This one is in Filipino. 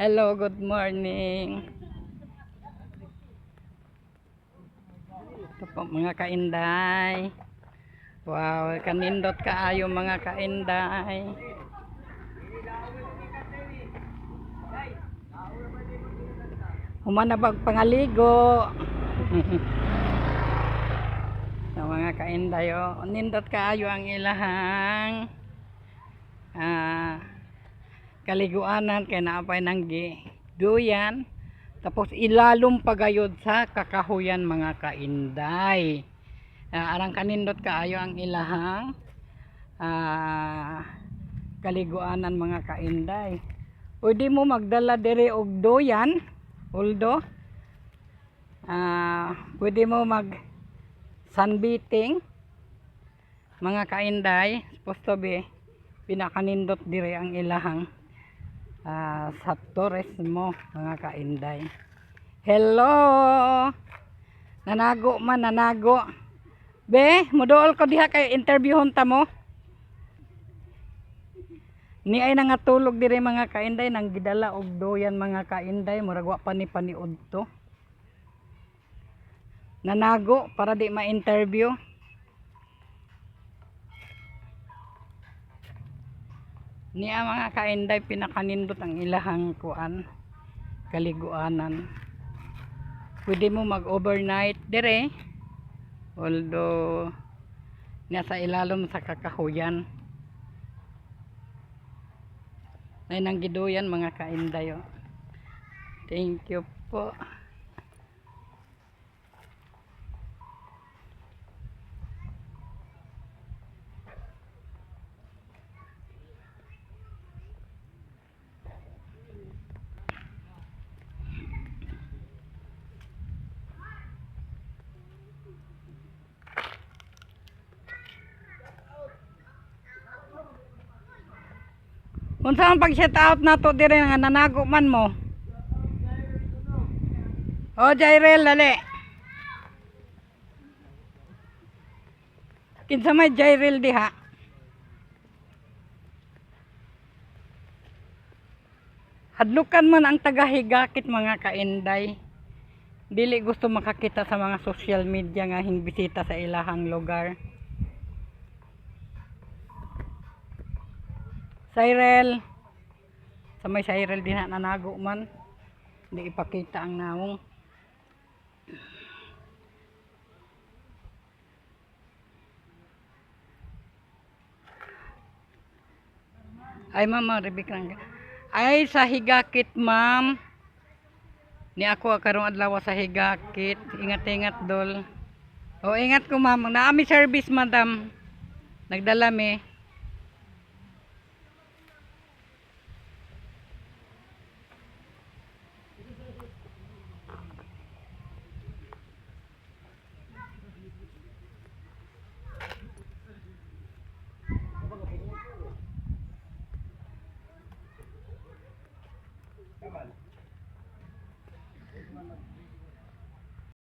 Hello, good morning. Ito po mga kainday. Wow, kanindot kaayo mga kainday. Humanabag pangaligo. So, mga kainday, oh, nindot kaayo ang ilahang kaliguanan kay naapay nang duyan. Tapos ilalom pagayod sa kakahuyan mga kainday. Arang kanindot kaayo ang ilahang kaliguanan mga kainday. Pwede mo magdala diri og doyan, uldo. Pwede mo mag sunbathing mga kainday. Supposed to be pinakanindot diri ang ilahang sa turismo mga kainday. Hello, nanago man, nanago be, mudool ko diha kay interviewon ta mo ni ay nangatulog diri mga kainday, nang gidala og doyan mga kainday, murag wa pa ni paniud to, nanago para di ma-interview. Niya mga kainday, pinakanindot ang ilahang kuan kaliguanan. Pwede mo mag overnight dire, although nasa ilalom sa kakahuyan. Ay nang giduyan mga kainday, oh. Thank you po. Unsa ang pag-shout out nato dire nga nanago man mo? O Jairel, dali. Kinsa may Jairel diha? Hadlukan man ang tagahigakit mga kainday. Dili gusto makakita sa mga social media nga hingbisita sa ilahang lugar. Cyril, sa may Cyril din na nanago man, hindi ipakita ang naong. Ay ma'am, ribik lang. Ay sa higakit ma'am, ni ako karong adlaw sa higakit, ingat-ingat dol. O ingat ko ma'am, naami service madam, nagdala mi.